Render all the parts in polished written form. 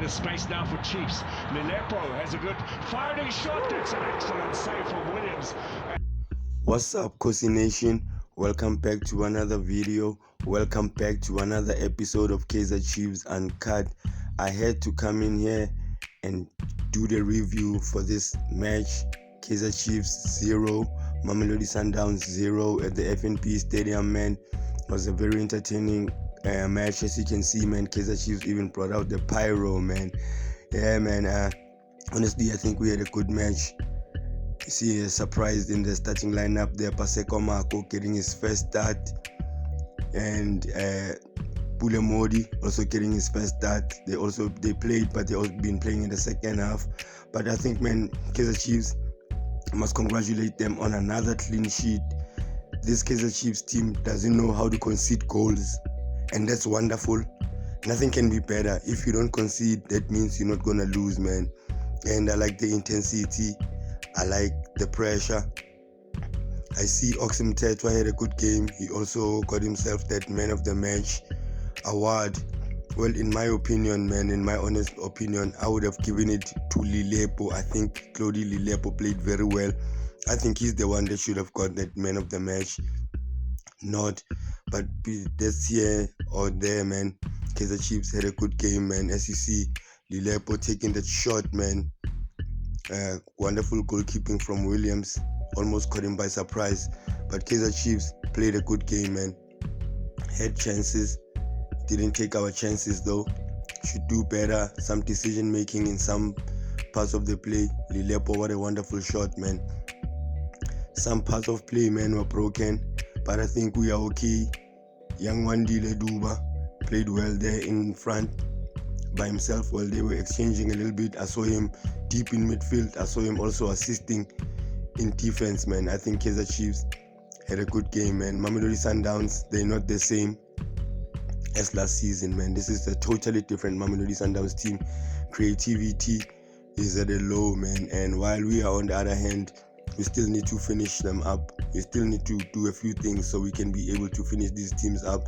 the space now for Chiefs. Lilepo has a good firing shot. It's an excellent save from Williams. What's up, Amakhosi Nation? Welcome back to another video. Welcome back to another episode of Kaizer Chiefs Uncut. I had to come in here and do the review for this match. Kaizer Chiefs 0, Mamelodi Sundowns 0 at the FNP Stadium, man. It was a very entertaining match. As you can see, man, Kaizer Chiefs even brought out the pyro, man. Yeah, man. Honestly, I think we had a good match. You see, surprised in the starting lineup there, Paseko Marco getting his first start, and Pule Modi also getting his first start. They played, but they also been playing in the second half. But I think, man, Kaizer Chiefs, I must congratulate them on another clean sheet. This Kaizer Chiefs team doesn't know how to concede goals, and that's wonderful. Nothing can be better. If you don't concede, that means you're not gonna lose, man. And I like the intensity. I like the pressure. I see Oxim Tetwa had a good game. He also got himself that man of the match award. Well, in my opinion, man, in my honest opinion, I would have given it to Lilepo. I think Claudie Lilepo played very well. I think he's the one that should have got that man of the match. Not, but this here or there, man, Kaizer Chiefs had a good game, man. As you see, Lilepo taking that shot, man. Wonderful goalkeeping from Williams, almost caught him by surprise. But Kaizer Chiefs played a good game, man. Had chances, didn't take our chances though. Should do better. Some decision making in some parts of the play. Lilepo, what a wonderful shot, man. Some parts of play, man, were broken, but I think we are okay. Young Wandile Duba played well there in front by himself while they were exchanging a little bit. I saw him deep in midfield. I saw him also assisting in defense, man. I think Kaizer Chiefs had a good game, man. Mamelodi Sundowns, they're not the same as last season, man. This is a totally different Mamelodi Sundowns team. Creativity is at a low, man. And while we are on the other hand, we still need to finish them up. We still need to do a few things so we can be able to finish these teams up.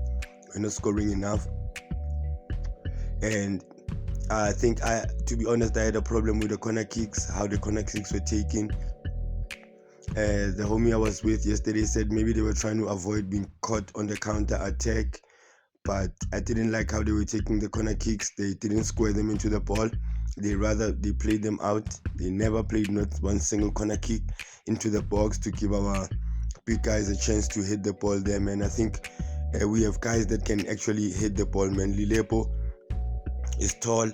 We're not scoring enough. And I think, to be honest, I had a problem with the corner kicks, how the corner kicks were taken. The homie I was with yesterday said maybe they were trying to avoid being caught on the counter attack, but I didn't like how they were taking the corner kicks. They didn't square them into the ball. They played them out. They never played not one single corner kick into the box to give our big guys a chance to hit the ball there, man. I think we have guys that can actually hit the ball, man. Lilepo is tall,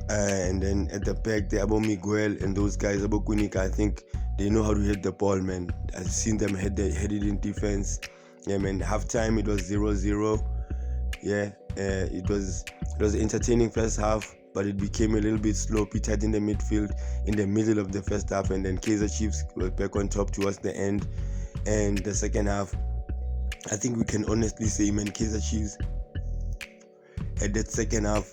and then at the back the Abo Miguel and those guys, Abo Kunika, I think they know how to hit the ball, man. I've seen them head it in defense. Yeah, man. Halftime it was 0-0. Yeah, it was an entertaining first half, but it became a little bit sloppy, tight in the midfield in the middle of the first half, and then Kaizer Chiefs were back on top towards the end. And the second half, I think we can honestly say, man, Kaizer Chiefs at that second half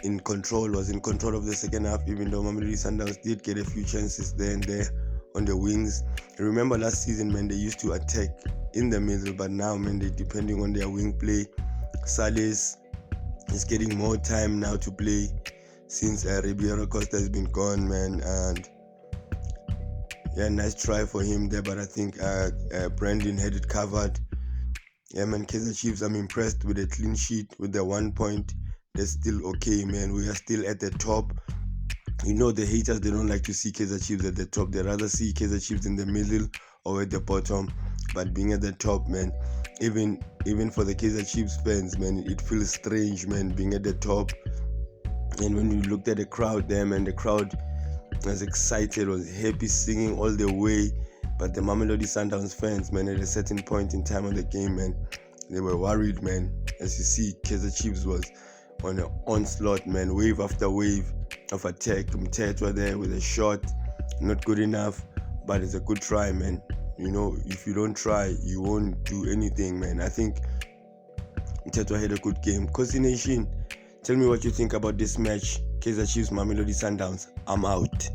was in control of the second half, even though Mamelodi Sundowns did get a few chances there and there on the wings. Remember last season, man, they used to attack in the middle, but now, man, they're depending on their wing play. Salis is getting more time now to play since Ribeiro Costa has been gone, man, and yeah, nice try for him there, but I think Brandon had it covered. Yeah, man, Kaizer Chiefs, I'm impressed with the clean sheet, with the 1 point. That's still okay, man. We are still at the top. You know, the haters, they don't like to see Kaizer Chiefs at the top. They rather see Kaizer Chiefs in the middle or at the bottom. But being at the top, man, even for the Kaizer Chiefs fans, man, it feels strange, man, being at the top. And when we looked at the crowd there, man, the crowd was excited, was happy, singing all the way. But the Mamelodi Sundowns fans, man, at a certain point in time of the game, man, they were worried, man. As you see, Kaizer Chiefs was on an onslaught, man, wave after wave of attack. Mtetwa there with a shot, not good enough, but it's a good try, man. You know, if you don't try, you won't do anything, man. I think Mtetwa had a good game. Amakhosi Nation, tell me what you think about this match. Kaizer Chiefs, Mamelodi Sundowns. I'm out.